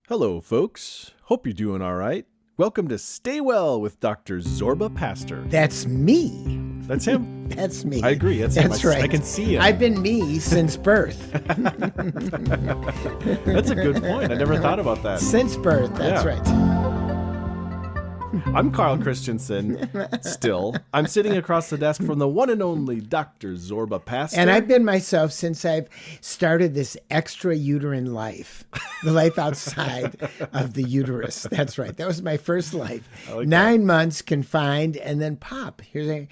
Hello, folks. Hope you're doing all right. Welcome to Stay Well with Dr. Zorba Pastor. That's me. That's him. That's me. I agree. That's him. Right. I can see it. I've been me since birth. That's a good point. I never thought about that. Since birth. That's right. I'm Carl Christensen, still. I'm sitting across the desk from the one and only Dr. Zorba Pastor. And I've been myself since I've started this extra-uterine life, the life outside of the uterus. That's right. That was my first life. Like 9 months confined and then pop. Here I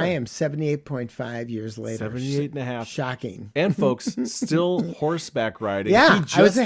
am, 78.5 years later. 78 and a half. Shocking. And folks, still horseback riding. Yeah, I was a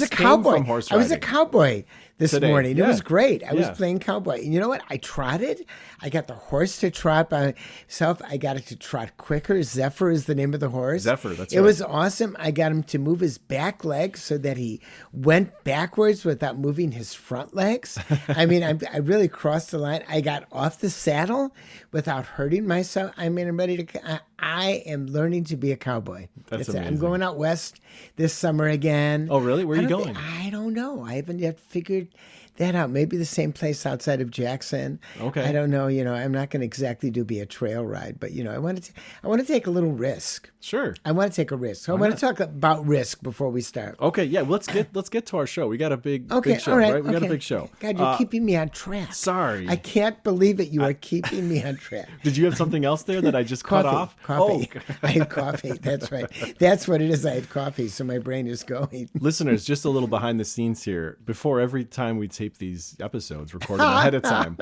cowboy. From horse I was a riding. cowboy this Today. morning. Yeah. It was great. I was Yeah. playing cowboy. And you know what? I trotted. I got the horse to trot by myself. I got it to trot quicker. Zephyr is the name of the horse. Zephyr, that's It right. was awesome. I got him to move his back legs so that he went backwards without moving his front legs. I mean, I really crossed the line. I got off the saddle without hurting myself. I mean, I'm ready to... I am learning to be a cowboy. That's it. I'm amazing. going out west this summer again. Oh, really? Where are you going? I don't know. I haven't yet figured that out. Maybe the same place outside of Jackson. Okay. I don't know. I'm not going to exactly be a trail ride, but I want to take a little risk. Sure. I want to take a risk. So I want to talk about risk before we start. Okay, yeah, let's get to our show. We got a big show, all right? We got a big show. God, you're keeping me on track. Sorry. I can't believe it. You are keeping me on track. Did you have something else there that I just cut off? Coffee. Oh. I had coffee. That's right. That's what it is. I had coffee, so my brain is going. Listeners, just a little behind the scenes here. Before every time we tape these episodes, record them ahead of time,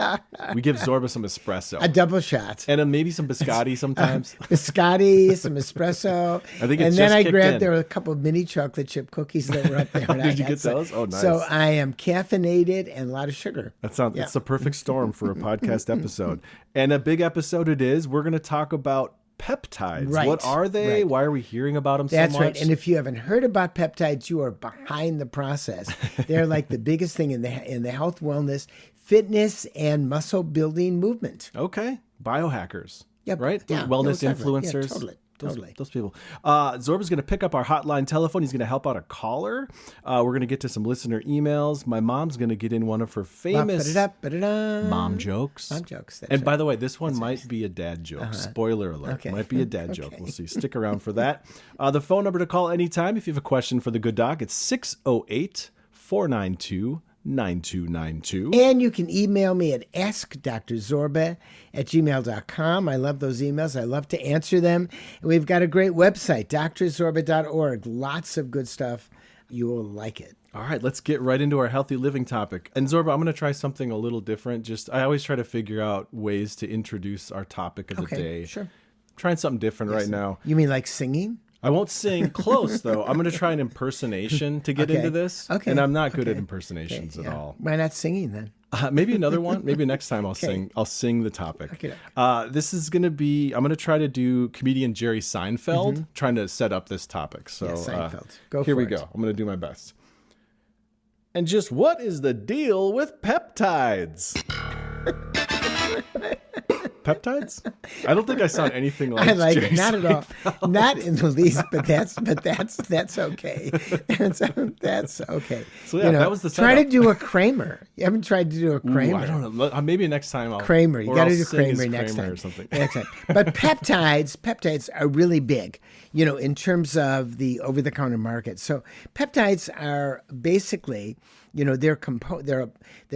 we give Zorba some espresso. A double shot. And maybe some biscotti sometimes. Biscotti, some espresso. I think it's and then just I kicked grabbed, in. there were a couple of mini chocolate chip cookies that were up there. And Did you I get had those? Oh, nice. So I am caffeinated and a lot of sugar. It's the perfect storm for a podcast episode. And a big episode it is. We're going to talk about peptides. Right, What are they? right. Why are we hearing about them That's so much? right. And if you haven't heard about peptides, you are behind the process. They're like the biggest thing in the health, wellness, fitness, and muscle building movement. Okay. Biohackers. Yep. Right? Yeah, Wellness exactly. influencers. Yeah, totally. Those people. Zorba's going to pick up our hotline telephone. He's going to help out a caller. We're going to get to some listener emails. My mom's going to get in one of her famous mom jokes. Mom jokes. That's And right. by the way, this one might be a dad joke. Spoiler alert. Okay. Might be a dad joke. We'll see. Stick around for that. The phone number to call anytime if you have a question for the good doc, it's 608-492-9292. And you can email me at askdrzorba@gmail.com. I love those emails. I love to answer them. And we've got a great website, drzorba.org. Lots of good stuff. You will like it. All right, let's get right into our healthy living topic. And Zorba, I'm going to try something a little different. I always try to figure out ways to introduce our topic of the day. Sure. Trying something different right now. You mean like singing? I won't sing close, though. I'm going to try an impersonation to get into this. Okay. And I'm not good at impersonations at all. Why not singing then? Maybe another one. Maybe next time I'll sing. I'll sing the topic. Okay. This is going to be, I'm going to try to do comedian Jerry Seinfeld, trying to set up this topic. So Seinfeld. Here we go. I'm going to do my best. And just what is the deal with peptides? Peptides? I don't think I sound anything like I like Jerry it. Not at all. Not in the least, but that's okay. That's okay. So yeah, that was the try to setup. do a Kramer. You haven't tried to do a Kramer. Ooh, I don't know. Maybe next time I'll Kramer. You got to do sing as Kramer next Kramer time. or something. Next time. But peptides are really big, in terms of the over-the-counter market. So peptides are basically, they're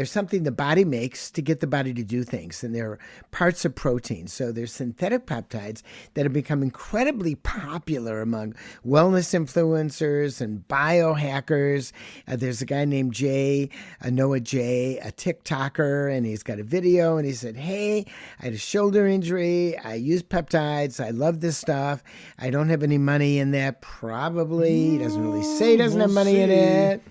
something the body makes to get the body to do things, and they're parts of protein. So they're synthetic peptides that have become incredibly popular among wellness influencers and biohackers. There's a guy named Noah J, a TikToker, and he's got a video, and he said, hey, I had a shoulder injury. I use peptides. I love this stuff. I don't have any money in that. Probably. He doesn't really say he doesn't have money in it.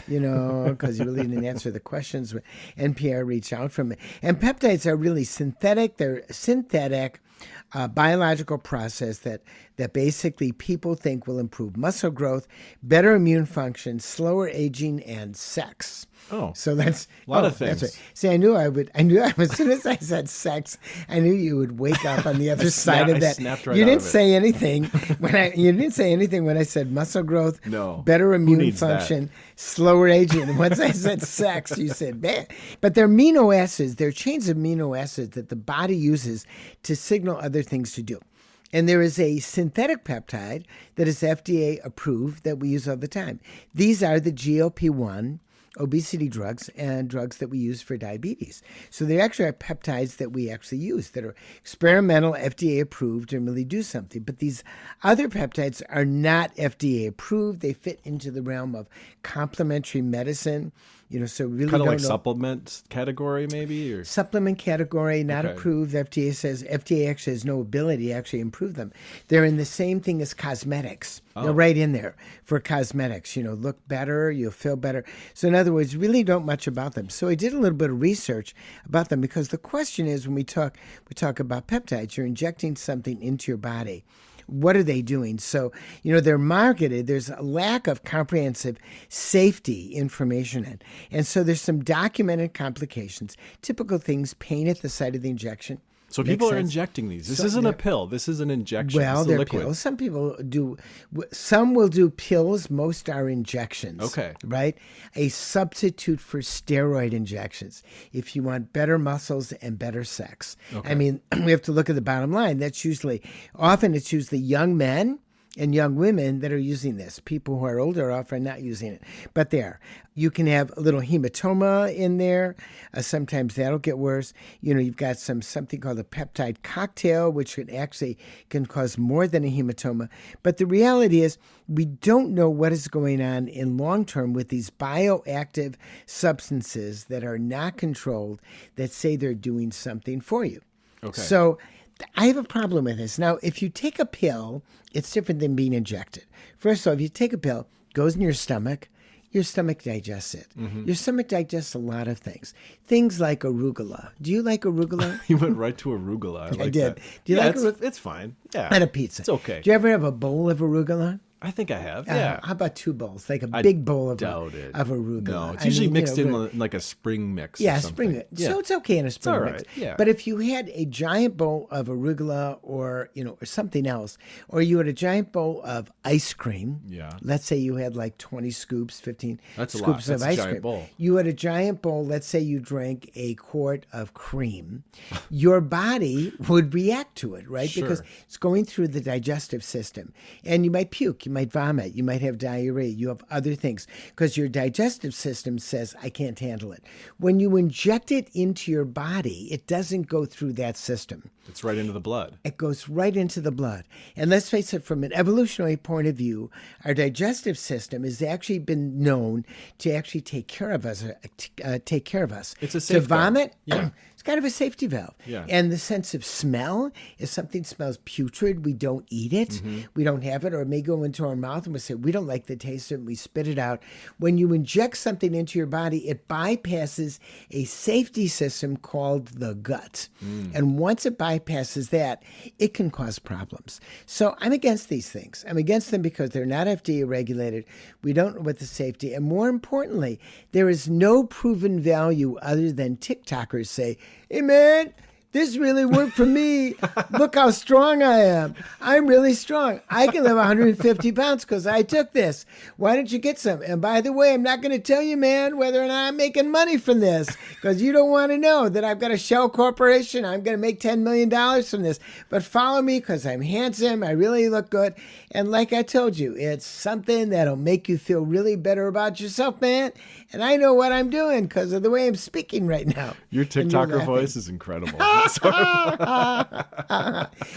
Because he really didn't answer the questions when NPR reached out from it. And peptides are really synthetic. They're synthetic biological process that that basically people think will improve muscle growth, better immune function, slower aging, and sex. Oh, so that's a lot of things. Right. See, I knew as soon as I said sex, I knew you would wake up on the other side of that. I snapped right you out didn't of it. say anything you didn't say anything when I said muscle growth, no, better immune function, slower aging. And once I said sex, you said, man. But they're amino acids. They're chains of amino acids that the body uses to signal other things to do. And there is a synthetic peptide that is FDA approved that we use all the time. These are the GLP-1 obesity drugs and drugs that we use for diabetes. So they actually are peptides that we actually use that are experimental, FDA approved, and really do something. But these other peptides are not FDA approved. They fit into the realm of complementary medicine. So really kind of like supplement category, maybe, or supplement category, not approved. FDA actually has no ability to actually improve them. They're in the same thing as cosmetics. They're right in there for cosmetics. Look better, you'll feel better. So in other words, really don't much about them. So I did a little bit of research about them because the question is when we talk about peptides, you're injecting something into your body. What are they doing? So, they're marketed. There's a lack of comprehensive safety information. And so there's some documented complications, typical things, pain at the site of the injection. So people are injecting these. This isn't a pill. This is an injection. Well, they're pills. Some people do. Some will do pills. Most are injections. Okay. Right? A substitute for steroid injections if you want better muscles and better sex. Okay. I mean, we have to look at the bottom line. It's usually young men and young women that are using this. People who are older are often not using it, but they are. You can have a little hematoma in there. Sometimes that'll get worse. You've got something called a peptide cocktail, which can cause more than a hematoma. But the reality is we don't know what is going on in long term with these bioactive substances that are not controlled that say they're doing something for you. Okay. So I have a problem with this. Now, if you take a pill, it's different than being injected. First of all, if you take a pill, it goes in your stomach digests it. Mm-hmm. Your stomach digests a lot of things. Things like arugula. Do you like arugula? You went right to arugula. I did. That. Do you like arugula? It's fine. Yeah. And a pizza. It's okay. Do you ever have a bowl of arugula? I think I have, yeah. How about 2 bowls? Like a big bowl of arugula. No, it's usually mixed in like a spring mix. Yeah, or something. Spring mix. Yeah. So it's okay in a spring mix. Right. Yeah. But if you had a giant bowl of arugula or something else, or you had a giant bowl of ice cream, let's say you had like 20 scoops, 15 scoops of ice cream. Bowl. You had a giant bowl, let's say you drank a quart of cream, your body would react to it, right? Sure. Because it's going through the digestive system. And you might puke, you might vomit, you might have diarrhea, you have other things because your digestive system says, I can't handle it. When you inject it into your body, it doesn't go through that system. It's right into the blood. It goes right into the blood. And let's face it, from an evolutionary point of view, our digestive system has actually been known to actually take care of us. It's a safety to vomit. Yeah. It's kind of a safety valve. Yeah. And the sense of smell, if something smells putrid, we don't eat it. Mm-hmm. We don't have it, or it may go into our mouth and we say, we don't like the taste of it, and we spit it out. When you inject something into your body, it bypasses a safety system called the gut. And once it bypasses that, it can cause problems. So I'm against these things. I'm against them because they're not FDA regulated. We don't know what the safety, and more importantly, there is no proven value other than TikTokers say, hey man, this really worked for me. Look how strong I am. I'm really strong. I can live 150 pounds because I took this. Why don't you get some? And by the way, I'm not going to tell you, man, whether or not I'm making money from this because you don't want to know that I've got a shell corporation. I'm going to make $10 million from this. But follow me because I'm handsome. I really look good. And like I told you, it's something that'll make you feel really better about yourself, man. And I know what I'm doing because of the way I'm speaking right now. Your TikToker voice is incredible.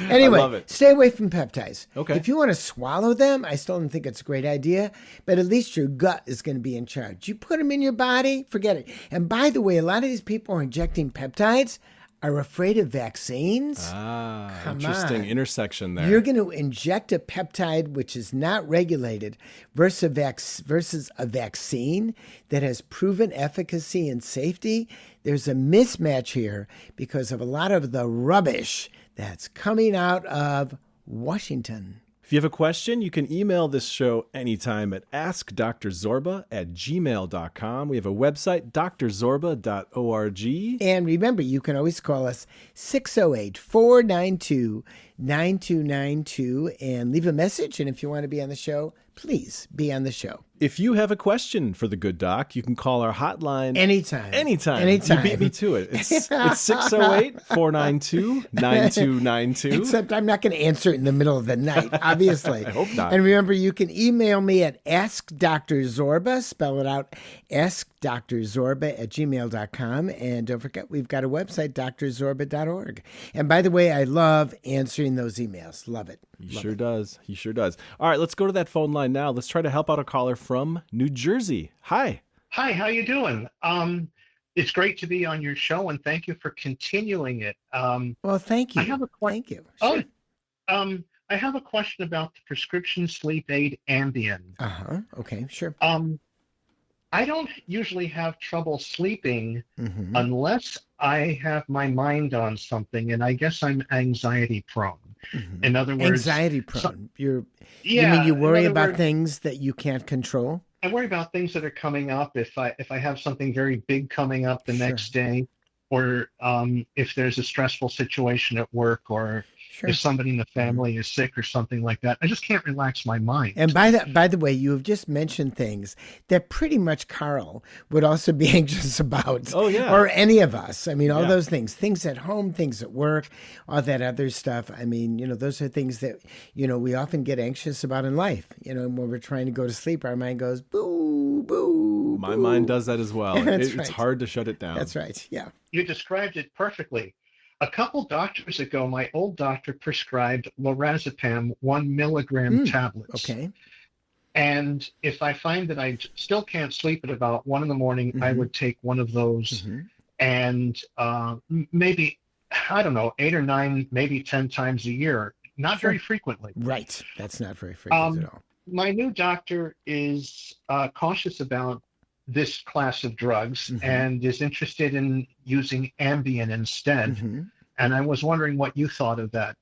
Anyway, stay away from peptides. Okay. If you want to swallow them, I still don't think it's a great idea, but at least your gut is going to be in charge. You put them in your body, forget it. And by the way, a lot of these people who are injecting peptides are afraid of vaccines. Come interesting on. Intersection there. You're going to inject a peptide which is not regulated versus a vaccine that has proven efficacy and safety. There's a mismatch here because of a lot of the rubbish that's coming out of Washington. If you have a question, you can email this show anytime at askdrzorba@gmail.com. We have a website, drzorba.org. And remember, you can always call us 608-492-9292 and leave a message. And if you want to be on the show, please be on the show. If you have a question for the good doc, you can call our hotline anytime. Anytime. You beat me to it. It's 608-492-9292. Except I'm not going to answer it in the middle of the night, obviously. I hope not. And remember, you can email me at askdrzorba, spell it out, askdrzorba@gmail.com. And don't forget, we've got a website, drzorba.org. And by the way, I love answering those emails. Love it. He sure does. He sure does. All right, let's go to that phone line now. Let's try to help out a caller from New Jersey. Hi. Hi, how you doing? It's great to be on your show, and thank you for continuing it. Well, thank you. I have a Thank you. Sure. I have a question about the prescription sleep aid Ambien. Okay, sure. I don't usually have trouble sleeping unless I have my mind on something, and I guess I'm anxiety prone. In other words, anxiety prone. You mean you worry about things that you can't control? I worry about things that are coming up. If I have something very big coming up the next day, or if there's a stressful situation at work, or if somebody in the family is sick or something like that, I just can't relax my mind. And by the way, you have just mentioned things that pretty much Carl would also be anxious about. Oh, yeah. Or any of us. I mean, all those things at home, things at work, all that other stuff. I mean, those are things that, we often get anxious about in life. When we're trying to go to sleep, our mind goes, boo, boo. My mind does that as well. It's hard to shut it down. That's right. Yeah. You described it perfectly. A couple doctors ago, my old doctor prescribed lorazepam 1 milligram tablets. Okay. And if I find that I still can't sleep at about 1 a.m, I would take one of those. And maybe, I don't know, 8 or 9, maybe 10 times a year. Not very frequently. Right. That's not very frequent at all. My new doctor is cautious about this class of drugs and is interested in using Ambien instead. And I was wondering what you thought of that.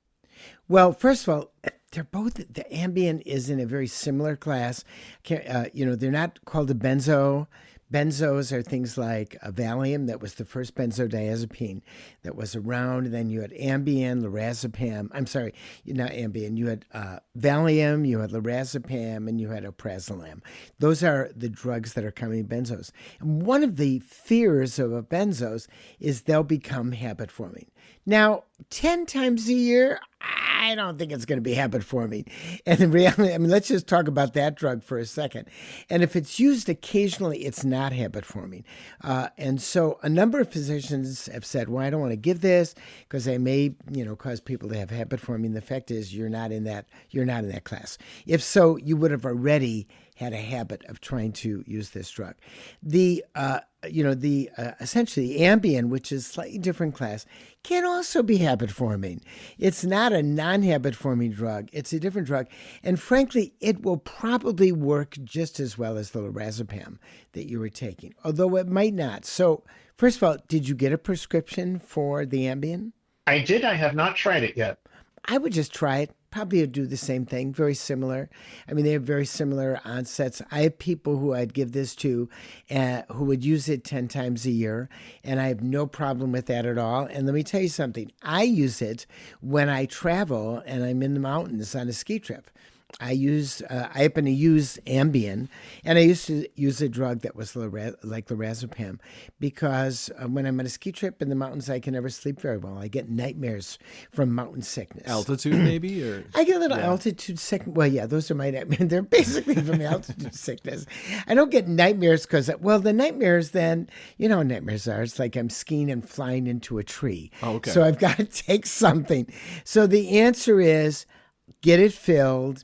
Well, first of all, they're both, the Ambien is in a very similar class. They're not called a benzo. Benzos are things like Valium, that was the first benzodiazepine that was around. Then you had Ambien, lorazepam. I'm sorry, not Ambien. You had Valium, you had lorazepam, and you had alprazolam. Those are the drugs that are coming in benzos. And one of the fears of benzos is they'll become habit forming. Now, 10 times a year, I don't think it's going to be habit forming. And in reality, let's just talk about that drug for a second. And if it's used occasionally, it's not habit forming. And so a number of physicians have said, well, I don't want to give this because they may, cause people to have habit forming. The fact is you're not in that class. If so, you would have already had a habit of trying to use this drug. Essentially Ambien, which is a slightly different class, can also be habit forming. It's not a non-habit forming drug. It's a different drug. And frankly, it will probably work just as well as the lorazepam that you were taking, although it might not. So first of all, did you get a prescription for the Ambien? I did. I have not tried it yet. I would just try it. Probably would do the same thing, very similar. They have very similar onsets. I have people who I'd give this to who would use it 10 times a year, and I have no problem with that at all. And let me tell you something. I use it when I travel and I'm in the mountains on a ski trip. I happen to use Ambien, and I used to use a drug that was like lorazepam because when I'm on a ski trip in the mountains, I can never sleep very well. I get nightmares from mountain sickness. Altitude, maybe? Or I get a little altitude sickness. Well, yeah, those are my nightmares. They're basically from the altitude sickness. I don't get nightmares because, the nightmares then, how nightmares are. It's like I'm skiing and flying into a tree. Oh, okay. So I've got to take something. So the answer is get it filled.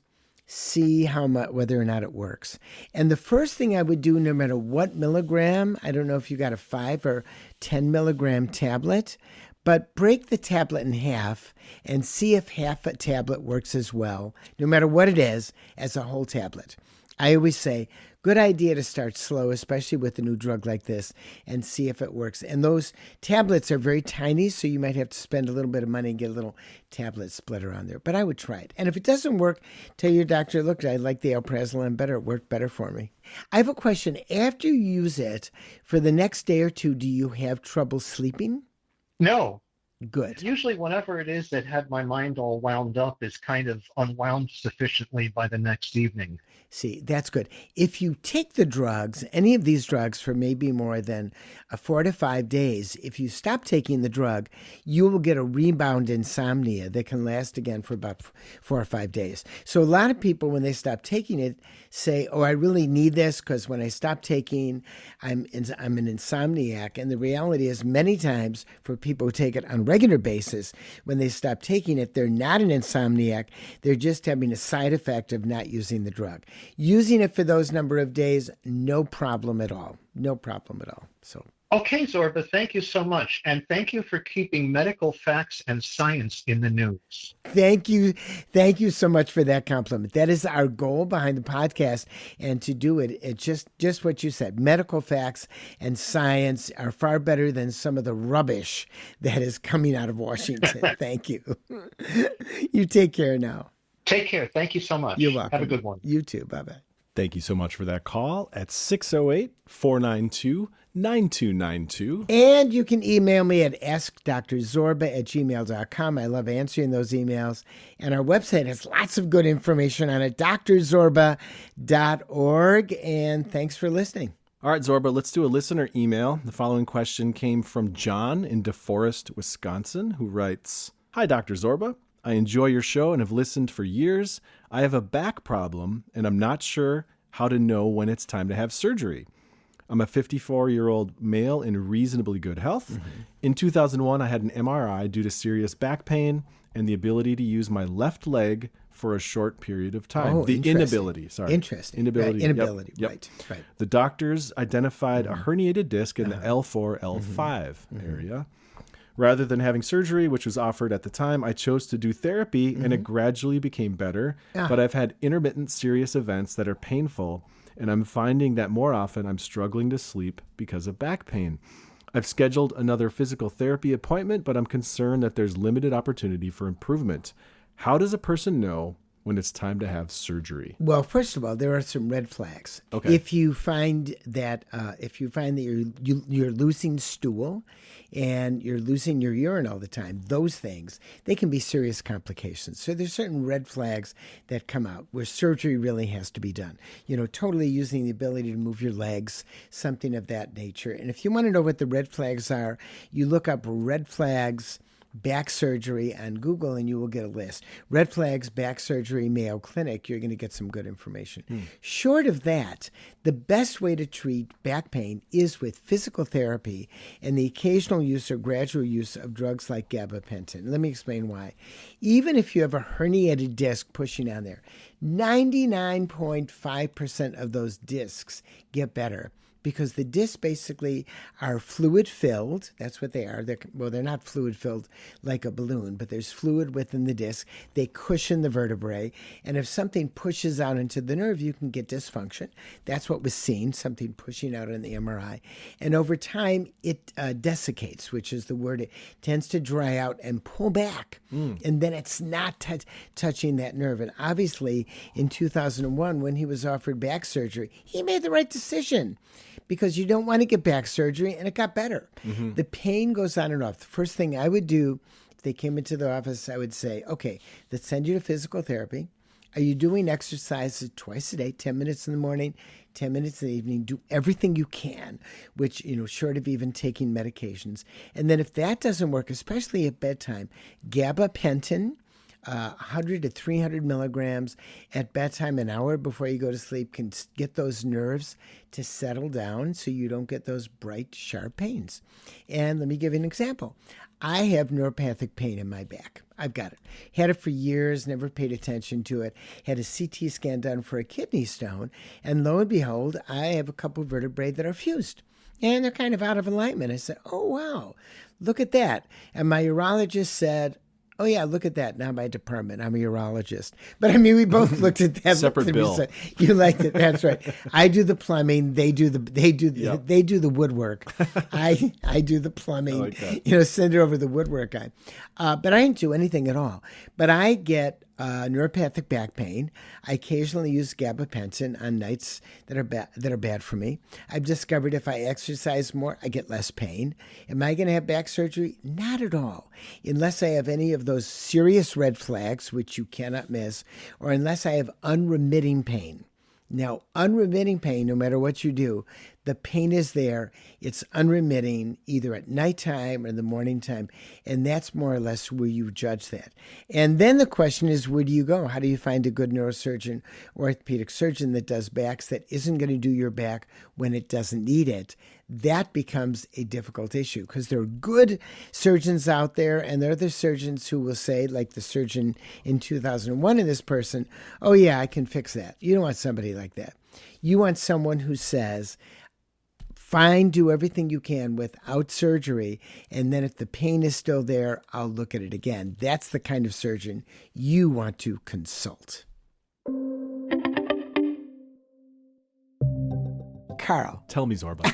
See whether or not it works. And the first thing I would do, no matter what milligram, I don't know if you got a 5 or 10 milligram tablet, but break the tablet in half and see if half a tablet works as well, no matter what it is, as a whole tablet. I always say, Good idea to start slow, especially with a new drug like this, and see if it works. And those tablets are very tiny, so you might have to spend a little bit of money and get a little tablet splitter on there. But I would try it. And if it doesn't work, tell your doctor, look, I like the alprazolam better. It worked better for me. I have a question. After you use it, for the next day or two, do you have trouble sleeping? No. Good. Usually whenever it is that had my mind all wound up is kind of unwound sufficiently by the next evening. See, that's good. If you take the drugs, any of these drugs for maybe more than 4 to 5 days, if you stop taking the drug, you will get a rebound insomnia that can last again for about 4 or 5 days. So a lot of people, when they stop taking it, say, oh, I really need this because when I stop taking, I'm an insomniac. And the reality is many times for people who take it on a regular basis, when they stop taking it, they're not an insomniac. They're just having a side effect of not using the drug. Using it for those number of days, no problem at all. No problem at all. So. Okay, Zorba, thank you so much. And thank you for keeping medical facts and science in the news. Thank you. Thank you so much for that compliment. That is our goal behind the podcast. And to do it, it's just what you said. Medical facts and science are far better than some of the rubbish that is coming out of Washington. Thank you. You take care now. Take care. Thank you so much. You're welcome. Have a good one. You too. Bye-bye. Thank you so much for that call at 608-492-9292. And you can email me at askdrzorba@gmail.com. I love answering those emails. And our website has lots of good information on it, drzorba.org. And thanks for listening. All right, Zorba, let's do a listener email. The following question came from John in DeForest, Wisconsin, who writes, Hi, Dr. Zorba. I enjoy your show and have listened for years. I have a back problem, and I'm not sure how to know when it's time to have surgery. I'm a 54-year-old male in reasonably good health. Mm-hmm. In 2001, I had an MRI due to serious back pain and the ability to use my left leg for a short period of time. Oh, inability. Interesting. Inability. Right. Inability. Yep. Right. The doctors identified a herniated disc in the L4, L5 area. Rather than having surgery, which was offered at the time, I chose to do therapy, and it gradually became better. But I've had intermittent serious events that are painful, and I'm finding that more often I'm struggling to sleep because of back pain. I've scheduled another physical therapy appointment, but I'm concerned that there's limited opportunity for improvement. How does a person know when it's time to have surgery? Well, first of all, there are some red flags. Okay. If you find that you're losing stool and you're losing your urine all the time, those things, they can be serious complications. So there's certain red flags that come out where surgery really has to be done. Totally using the ability to move your legs, something of that nature. And if you want to know what the red flags are, you look up red flags back surgery on Google and you will get a list. Red flags, back surgery, Mayo Clinic, you're going to get some good information. Short of that, the best way to treat back pain is with physical therapy and the occasional use or gradual use of drugs like gabapentin. Let me explain why. Even if you have a herniated disc pushing on there, 99.5% of those discs get better, because the discs basically are fluid-filled. That's what they are. They're not fluid-filled like a balloon, but there's fluid within the disc. They cushion the vertebrae. And if something pushes out into the nerve, you can get dysfunction. That's what was seen, something pushing out in the MRI. And over time, it desiccates, which is the word. It tends to dry out and pull back. And then it's not touching that nerve. And obviously, in 2001, when he was offered back surgery, he made the right decision, because you don't want to get back surgery, and it got better. The pain goes on and off. The first thing I would do if they came into the office, I would say, okay, let's send you to physical therapy. Are you doing exercises twice a day, 10 minutes in the morning, 10 minutes in the evening? Do everything you can, which, short of even taking medications. And then if that doesn't work, especially at bedtime, gabapentin, 100 to 300 milligrams at bedtime, an hour before you go to sleep, can get those nerves to settle down so you don't get those bright, sharp pains. And let me give you an example. I have neuropathic pain in my back. I've got it. Had it for years, never paid attention to it. Had a CT scan done for a kidney stone. And lo and behold, I have a couple of vertebrae that are fused. And they're kind of out of alignment. I said, oh, wow, look at that. And my urologist said, oh yeah, look at that. Not my department. I'm a urologist. But I mean, we both looked at that. Separate bill. Said, you liked it. That's right. I do the plumbing. They do the woodwork. I do the plumbing. I like that. Send it over the woodwork guy. But I didn't do anything at all. But I get neuropathic back pain. I occasionally use gabapentin on nights that are bad for me. I've discovered if I exercise more, I get less pain. Am I going to have back surgery? Not at all. Unless I have any of those serious red flags, which you cannot miss, or unless I have unremitting pain. Now, unremitting pain, no matter what you do, the pain is there. It's unremitting either at nighttime or in the morning time. And that's more or less where you judge that. And then the question is, where do you go? How do you find a good neurosurgeon or orthopedic surgeon that does backs that isn't going to do your back when it doesn't need it? That becomes a difficult issue because there are good surgeons out there, and there are the surgeons who will say, like the surgeon in 2001 in this person, oh yeah, I can fix that. You don't want somebody like that. You want someone who says, fine, do everything you can without surgery, and then if the pain is still there, I'll look at it again. That's the kind of surgeon you want to consult. Carl. Tell me, Zorba.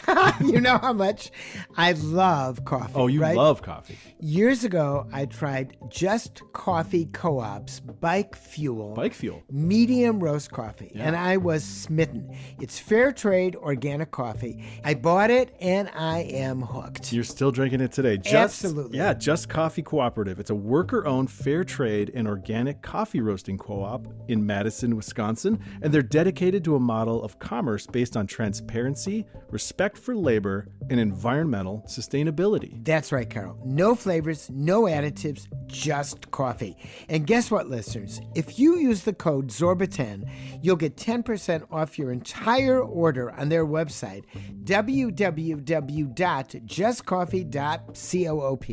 You know how much I love coffee. Oh, you right? love coffee. Years ago, I tried Just Coffee Co-op's Bike Fuel. Bike Fuel. Medium roast coffee. Yeah. And I was smitten. It's fair trade organic coffee. I bought it and I am hooked. You're still drinking it today. Absolutely. Yeah, Just Coffee Cooperative. It's a worker-owned fair trade and organic coffee roasting co-op in Madison, Wisconsin. And they're dedicated to a model of commerce based on transparency, respect for labor, and environmental sustainability. That's right, Carol. No flavors, no additives, just coffee. And guess what, listeners? If you use the code ZORBA10, you'll get 10% off your entire order on their website, www.justcoffee.coop.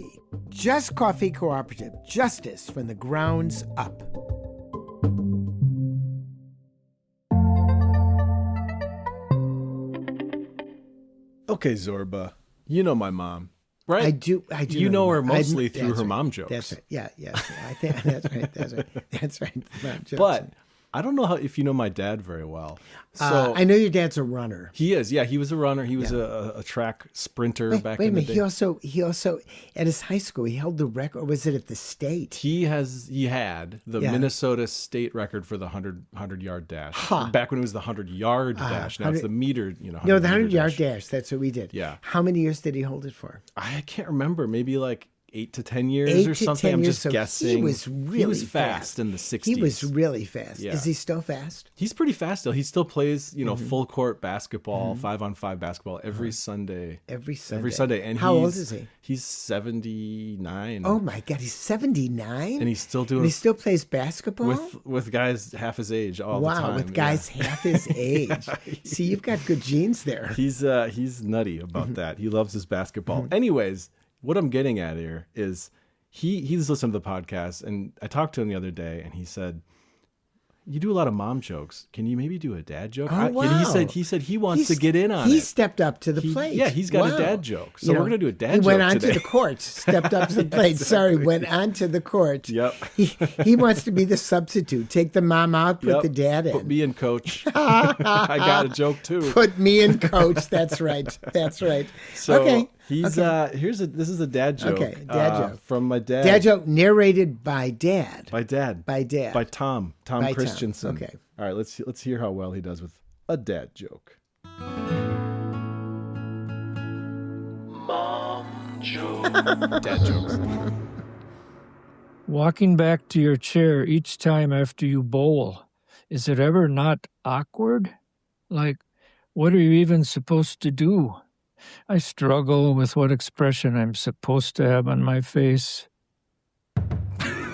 Just Coffee Cooperative. Justice from the grounds up. Okay, Zorba, you know my mom, right? I do. You know her mostly through her mom jokes. That's right. Yeah, yes. I think that's right. That's right. Mom jokes. But I don't know if you know my dad very well. So I know your dad's a runner. he is. Yeah, he was a runner. He was a track sprinter back Wait a in the minute. day. He also at his high school he held the record, or was it at the state? He had the Minnesota state record for the 100-yard dash. Huh. Back when it was the 100-yard dash. Now it's the meter, No, the 100-yard dash. That's what we did. Yeah. How many years did he hold it for? I can't remember. Maybe like 8 to 10 years 8 or to something. 10 I'm years, just so guessing. He was really He was fast in the 60s. He was really fast. Yeah. Is he still fast? He's pretty fast still. He still plays, full court basketball, 5-on-5 basketball every Sunday. Every Sunday. Every Sunday. And how old is he? He's 79. Oh my God, he's 79, And he's still doing. And he still plays basketball with guys half his age all the time. Wow, with guys half his age. See, you've got good genes there. He's nutty about that. He loves his basketball. Anyways, what I'm getting at here is he's listened to the podcast, and I talked to him the other day, and he said, you do a lot of mom jokes. Can you maybe do a dad joke? Oh, wow. And he said he wants to get in on it. He stepped up to the plate. Yeah, he's got a dad joke. So we're going to do a dad joke today. He went on today. to the court, stepped up to the plate. Exactly. Sorry, went on to the court. Yep. He wants to be the substitute. Take the mom out, put the dad in. Put me in, coach. I got a joke too. Put me in, coach. That's right. That's right. So okay. This is a dad joke. Okay, dad joke. From my dad. Dad joke narrated by dad. By dad. By dad. By Tom By Christensen. Tom. Okay. All right, let's hear how well he does with a dad joke. Mom joke. Dad jokes. Walking back to your chair each time after you bowl, is it ever not awkward? Like, what are you even supposed to do? I struggle with what expression I'm supposed to have on my face.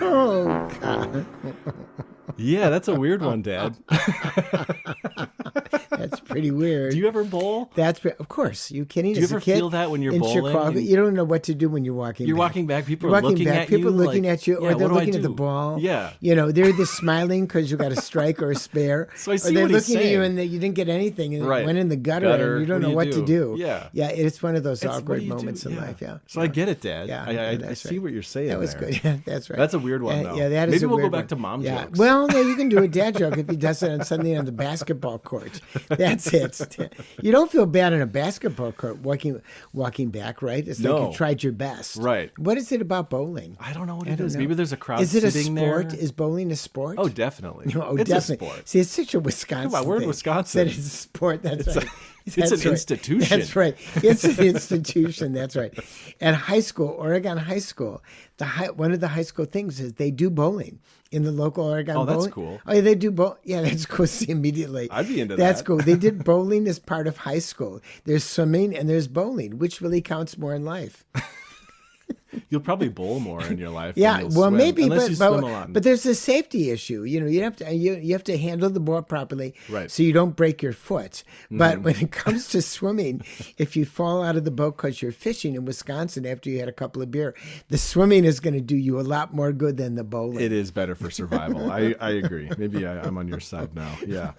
Oh, God. Yeah, that's a weird one, Dad. That's pretty weird. Do you ever bowl? Of course. You kidding? Do you As a ever kid feel that when you're in bowling? Chicago, you don't know what to do when you're walking. You're back. walking back. People You're are walking looking back. at People you. are looking like, at you, yeah, or they're what do I looking at the do? ball. Yeah. They're either smiling because you got a strike or a spare, So I see or they're what he's looking at you saying. and you didn't get anything, and Right. it went in the gutter and you don't know what to do. Yeah. Yeah, it's one of those What awkward do you do? moments in life. Yeah. So I get it, Dad. Yeah, I that's see right. what you're saying. That was there. good. Yeah, that's right. That's a weird one, though. Yeah, that is Maybe a we'll go weird back one. to mom Yeah. jokes. Well, no, you can do a dad joke if he does it on something on the basketball court. That's it. You don't feel bad on a basketball court walking back, right? It's like you tried your best. Right. What is it about bowling? I don't know what it is. Maybe there's a crowd Is it a sitting sport? there. Is bowling a sport? Oh, definitely. Oh, it's definitely. a sport. See, it's such a Wisconsin Come on, we're in thing. Wisconsin. That it's a sport. That's right. It's That's an right. institution. That's right. It's an institution. That's right. At high school, Oregon High School, one of the high school things is they do bowling in the local Oregon Oh, that's bowling. cool. Oh, yeah, they do bowling. Yeah, that's cool. See, immediately. I'd be into That's that. cool. They did bowling as part of high school. There's swimming and there's bowling. Which really counts more in life? You'll probably bowl more in your life. Yeah, than you'll well, swim, maybe, unless you swim a lot. but there's a safety issue. You have to handle the ball properly, Right. so you don't break your foot. But when it comes to swimming, if you fall out of the boat because you're fishing in Wisconsin after you had a couple of beer, the swimming is going to do you a lot more good than the bowling. It is better for survival. I agree. Maybe I'm on your side now. Yeah.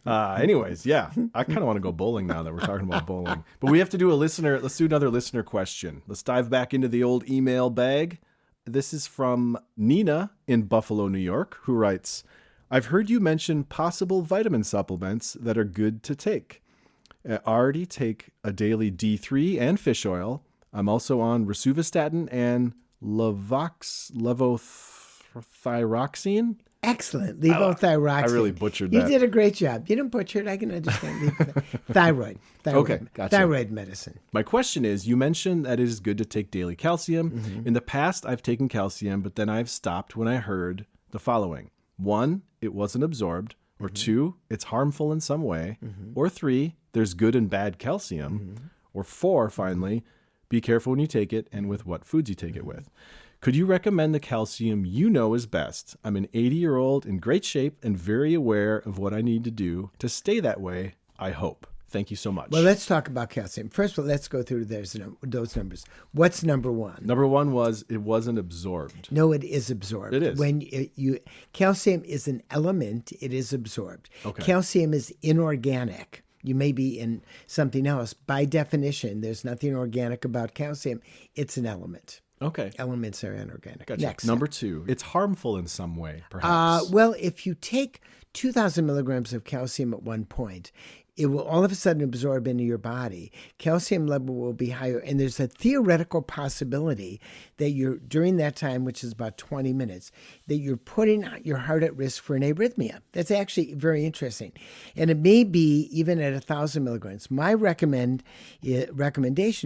Anyways, yeah. I kind of want to go bowling now that we're talking about bowling. But we have to do let's do another listener question. Let's dive back into the old email bag. This is from Nina in Buffalo, New York, who writes, I've heard you mention possible vitamin supplements that are good to take. I already take a daily D3 and fish oil. I'm also on rosuvastatin and levothyroxine. Excellent. Levothyroxine. I really butchered You that. did a great job. You didn't butcher it. I can understand. Thyroid. Okay, gotcha. Thyroid medicine. My question is, you mentioned that it is good to take daily calcium. Mm-hmm. In the past, I've taken calcium, but then I've stopped when I heard the following. 1, it wasn't absorbed. Or 2, it's harmful in some way. Or 3, there's good and bad calcium. Or 4, finally, be careful when you take it and with what foods you take it with. Could you recommend the calcium you know is best? I'm an 80-year-old in great shape and very aware of what I need to do to stay that way, I hope. Thank you so much. Well, let's talk about calcium. First of all, let's go through those numbers. What's number one? Number 1 was it wasn't absorbed. No, it is absorbed. It is. When calcium is an element, it is absorbed. Okay. Calcium is inorganic. You may be in something else. By definition, there's nothing organic about calcium. It's an element. Okay. Elements are inorganic. Gotcha. Next. Number 2, it's harmful in some way, perhaps. Well, if you take 2,000 milligrams of calcium at one point, it will all of a sudden absorb into your body. Calcium level will be higher. And there's a theoretical possibility that during that time, which is about 20 minutes, that you're putting your heart at risk for an arrhythmia. That's actually very interesting. And it may be even at 1,000 milligrams. My recommendation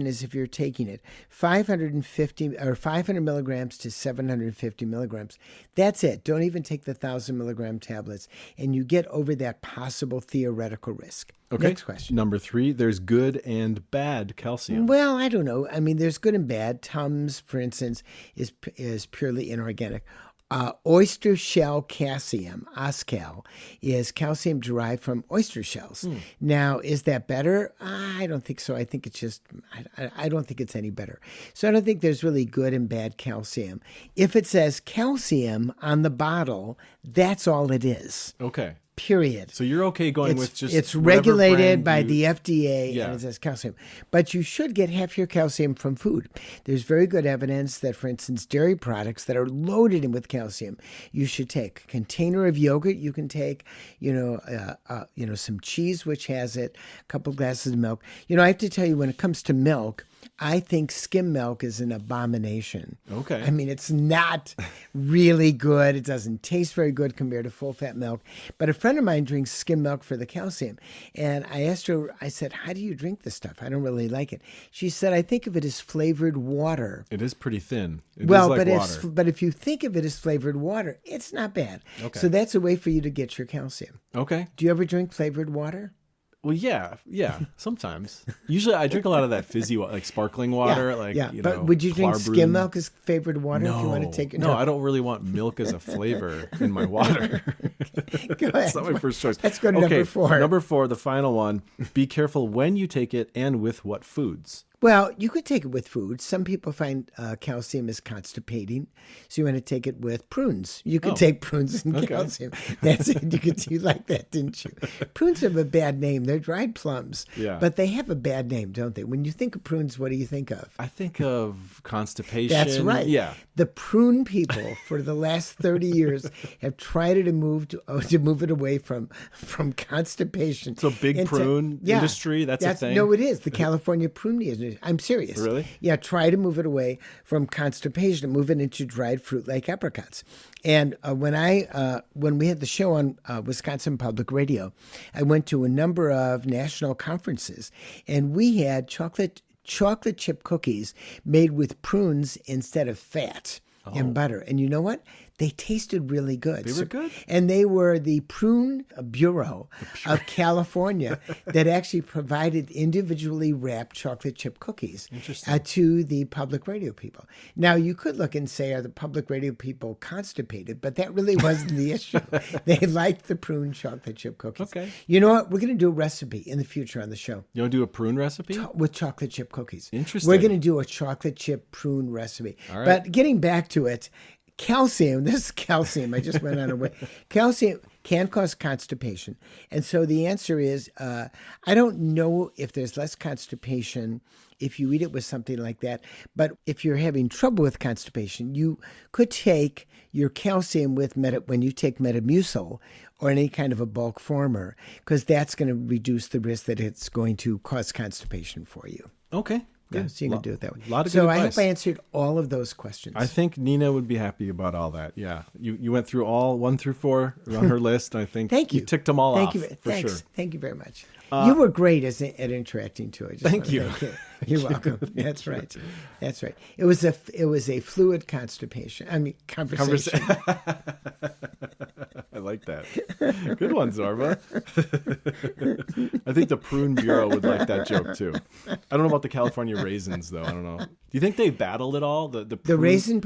is if you're taking it 550 or 500 milligrams to 750 milligrams, that's it. Don't even take the 1,000 milligram tablets, and you get over that possible theoretical risk. Okay. Next question. Number 3, there's good and bad calcium. Well, I don't know. I mean, there's good and bad. Tums, for instance, is purely inorganic. Oyster shell calcium, OSCAL, is calcium derived from oyster shells. Now, is that better? I don't think so. I think it's just, I don't think it's any better. So I don't think there's really good and bad calcium. If it says calcium on the bottle, that's all it is. Okay. Period. So you're okay going with just it's whatever regulated brand by you- the FDA Yeah. and it says calcium. But you should get half your calcium from food. There's very good evidence that, for instance, dairy products that are loaded in with calcium, you should take. A container of yogurt, you can take, some cheese which has it, a couple glasses of milk. I have to tell you, when it comes to milk, I think skim milk is an abomination. Okay. I mean, it's not really good. It doesn't taste very good compared to full-fat milk. But a friend of mine drinks skim milk for the calcium. And I asked her, I said, how do you drink this stuff? I don't really like it. She said, I think of it as flavored water. It is pretty thin. It Well, is like but water. but if you think of it as flavored water, it's not bad. Okay. So that's a way for you to get your calcium. Okay. Do you ever drink flavored water? Well, yeah, sometimes. Usually I drink a lot of that fizzy, like sparkling water. But would you drink skim milk as flavored water if you want to take it? No, I don't really want milk as a flavor in my water. Go ahead. That's not my first choice. Let's go to number 4. Number 4, the final one. Be careful when you take it and with what foods. Well, you could take it with food. Some people find calcium is constipating, so you want to take it with prunes. You could take prunes and calcium. That's it. You like that, didn't you? Prunes have a bad name. They're dried plums, but they have a bad name, don't they? When you think of prunes, what do you think of? I think of constipation. That's right. Yeah. The prune people for the last 30 years have tried to move it away from constipation. So big prune industry, that's a thing? No, it is. The California prune industry. I'm serious. Really? Yeah, try to move it away from constipation and move it into dried fruit like apricots. And when we had the show on Wisconsin Public Radio, I went to a number of national conferences, and we had chocolate chip cookies made with prunes instead of fat and butter. And you know what? They tasted really good. They were good? And they were the Prune Bureau of California that actually provided individually wrapped chocolate chip cookies to the public radio people. Now, you could look and say, are the public radio people constipated? But that really wasn't the issue. They liked the prune chocolate chip cookies. Okay. You know what? We're going to do a recipe in the future on the show. You want to do a prune recipe? With chocolate chip cookies. Interesting. We're going to do a chocolate chip prune recipe. All right. But getting back to it, calcium, this is calcium, I just went on a way. Calcium can cause constipation. And so the answer is, I don't know if there's less constipation if you eat it with something like that. But if you're having trouble with constipation, you could take your calcium with when you take Metamucil or any kind of a bulk former, because that's going to reduce the risk that it's going to cause constipation for you. Okay. Yeah, so you can do it that way. A lot of so good I advice. hope I answered all of those questions. I think Nina would be happy about all that. Yeah, you went through all 1 through 4 on her list. I think Thank you. ticked them all off. Thanks. Sure. Thank you very much. You were great at interacting too. Thank you. You're welcome. That's right. That's right. It was a fluid constipation. I mean, conversation. I like that. Good one, Zorba. I think the Prune Bureau would like that joke too. I don't know about the California raisins though. I don't know. Do you think they battled it all? The raisin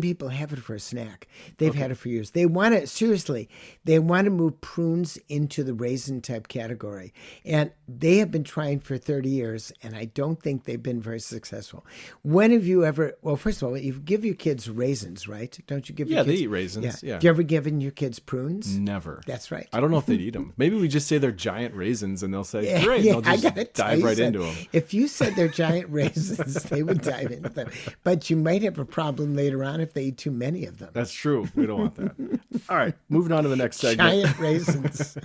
people have it for a snack. They've had it for years. They want to move prunes into the raisin type category, and they have been trying for 30 years, and I don't think they've been very successful. When have you ever? Well, first of all, you give your kids raisins, right? Don't you give? Your kids, they eat raisins. Yeah. Have you ever given your kids prunes? Never. That's right. I don't know if they'd eat them. Maybe we just say they're giant raisins, and they'll say, "Great!" They'll just dive right into them. If you said they're giant raisins, they would dive into them. But you might have a problem later on if they eat too many of them. That's true. We don't want that. All right, moving on to the next segment. Giant raisins.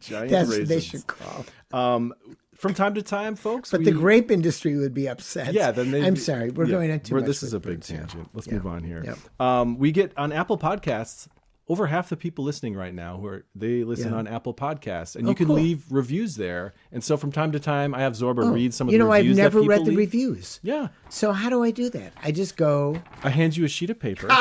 That's what they should call. From time to time, folks. But the grape industry would be upset. Yeah, then I'm sorry. We're going on too much. This is a big tangent. Let's move on here. Yep. We get on Apple Podcasts. Over half the people listening right now they listen on Apple Podcasts, and you can leave reviews there. And so from time to time, I have Zorba read some of the reviews. I've never that read the leave. reviews. Yeah. So how do I do that? I just go. I hand you a sheet of paper because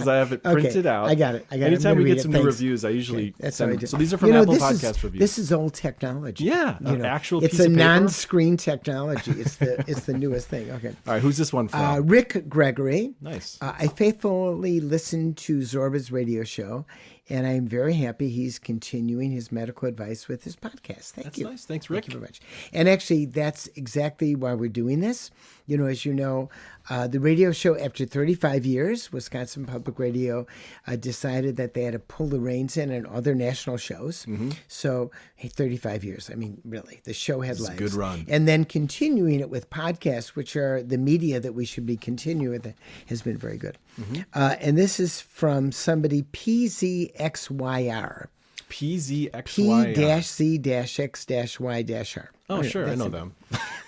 I have it printed out. I got it. Anytime we get some new reviews, I usually send them. So these are from Apple Podcast reviews. This is old technology. Yeah, actual. It's piece of paper. non-screen technology. It's the newest thing. Okay. All right. Who's this one from? Rick Gregory. Nice. I faithfully listen to Zorba's radio show, and I'm very happy he's continuing his medical advice with his podcast. Thank you. That's nice. Thanks, Rick. Thank you very much. And actually, that's exactly why we're doing this. As you know, the radio show, after 35 years, Wisconsin Public Radio decided that they had to pull the reins in on other national shows. Mm-hmm. So, 35 years. I mean, really, the show had legs. A good run. And then continuing it with podcasts, which are the media that we should be continuing with, has been very good. Mm-hmm. And this is from somebody, PZXYR. P-Z-X-Y-R. Oh, sure. I know them.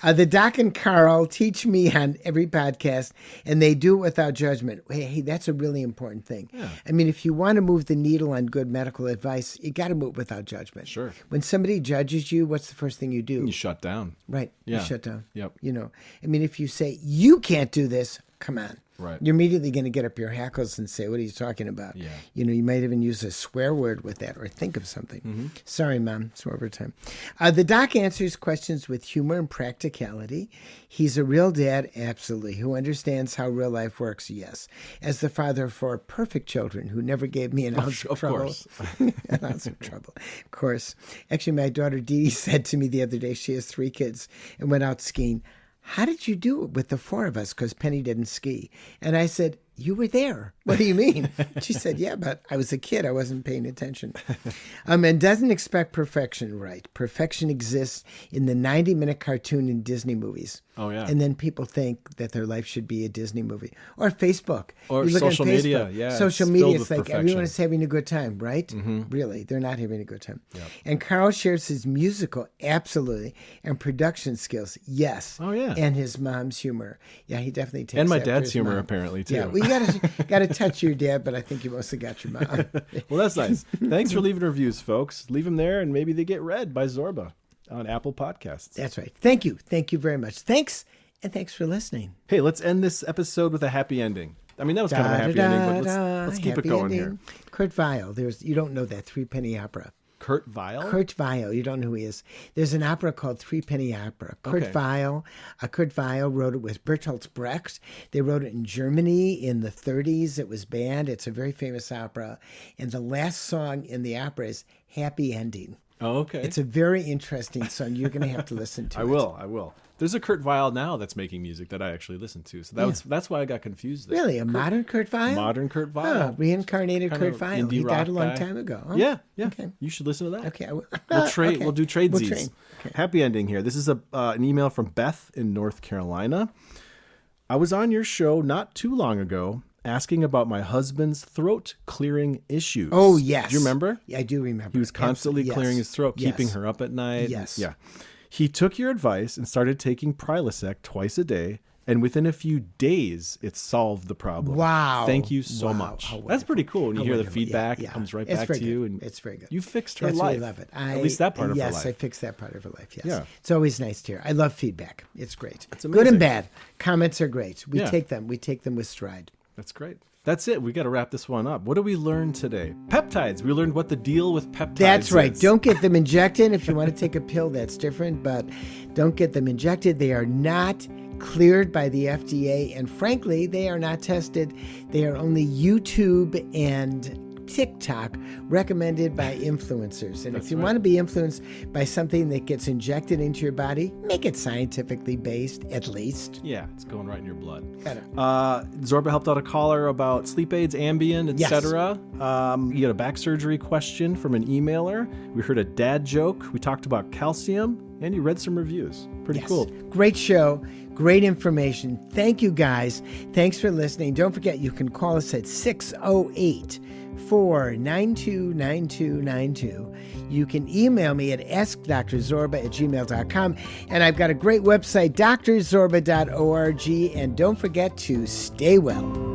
The Doc and Carl teach me on every podcast, and they do it without judgment. Hey, that's a really important thing. Yeah. I mean, if you want to move the needle on good medical advice, you got to move without judgment. Sure. When somebody judges you, what's the first thing you do? You shut down. Right. Yeah. You shut down. Yep. I mean, if you say, you can't do this, come on. Right. You're immediately going to get up your hackles and say, what are you talking about? Yeah. You know, you might even use a swear word with that or think of something. Sorry, Mom. It's overtime. The doc answers questions with humor and practicality. He's a real dad, absolutely, who understands how real life works, yes. As the father of 4 perfect children who never gave me an ounce of trouble. Course. An ounce of trouble. Of course. Actually, my daughter Dee Dee said to me the other day, she has 3 kids and went out skiing. How did you do it with the 4 of us? Because Penny didn't ski. And I said, you were there. What do you mean? She said, yeah, but I was a kid. I wasn't paying attention. And doesn't expect perfection, right? Perfection exists in the 90-minute cartoon in Disney movies. Oh, yeah. And then people think that their life should be a Disney movie. Or Facebook. Or You look social on Facebook, media. Yeah, social it's media, filled it's with like perfection. everyone is having a good time, right? Really, they're not having a good time. And Carl shares his musical, absolutely, and production skills, yes. Oh, yeah. And his mom's humor. Yeah, he definitely takes And my after dad's his humor, mom. apparently, too. Yeah, well, you gotta touch your dad, but I think you mostly got your mom. Well, that's nice. Thanks for leaving reviews, folks. Leave them there, and maybe they get read by Zorba on Apple Podcasts. That's right. Thank you. Thank you very much. Thanks, and thanks for listening. Hey, let's end this episode with a happy ending. I mean, that was kind of a happy ending, but let's keep it going here. Kurt Weill. You don't know that 3-penny opera. Kurt Weill? Kurt Weill. You don't know who he is. There's an opera called 3-penny opera. Kurt Weill. Kurt Weill wrote it with Bertolt Brecht. They wrote it in Germany in the 30s. It was banned. It's a very famous opera. And the last song in the opera is Happy Ending. Oh, okay. It's a very interesting song. You're going to have to listen to it. I will. There's a Kurt Weill now that's making music that I actually listen to. So that's why I got confused there. Really? Modern Kurt Weill? Modern Kurt Weill. Oh, reincarnated Kind Kurt of Weill. indie He died rock a long guy. time ago. Huh? Yeah. Okay. You should listen to that. Okay. I will. We'll trade. Okay. We'll do tradesies. We'll trade. Okay. Happy ending here. This is an email from Beth in North Carolina. I was on your show not too long ago asking about my husband's throat clearing issues. Oh, yes. Do you remember? Yeah, I do remember. He was constantly Absolutely. clearing Yes. his throat, keeping Yes. her up at night. Yes. Yeah. He took your advice and started taking Prilosec twice a day. And within a few days, it solved the problem. Wow. Thank you so Wow. much. How That's pretty cool. When you How hear the wonderful. feedback, Yeah, it comes right It's back very to you. good. And it's very good. you fixed her That's life. why I love it. At least that part of her life. Yes, I fixed that part of her life, yes. Yeah. It's always nice to hear. I love feedback. It's great. It's Good amazing. and bad. Comments are great. We Yeah. take them. We take them with stride. That's great. That's it. We got to wrap this one up. What did we learn today? Peptides. We learned what the deal with peptides That's right. is. Don't get them injected. If you want to take a pill, that's different, but don't get them injected. They are not cleared by the FDA, and frankly, they are not tested. They are only YouTube and TikTok recommended by influencers. And if you want to be influenced by something that gets injected into your body, make it scientifically based, at least. Yeah, it's going right in your blood. Better. Zorba helped out a caller about sleep aids, Ambien, Yes. etc. You get a back surgery question from an emailer. We heard a dad joke. We talked about calcium, and you read some reviews. Pretty Yes. cool. Great show. Great information. Thank you, guys. Thanks for listening. Don't forget, you can call us at 608-492-9292. You can email me at askdrzorba@gmail.com. And I've got a great website, drzorba.org. And don't forget to stay well.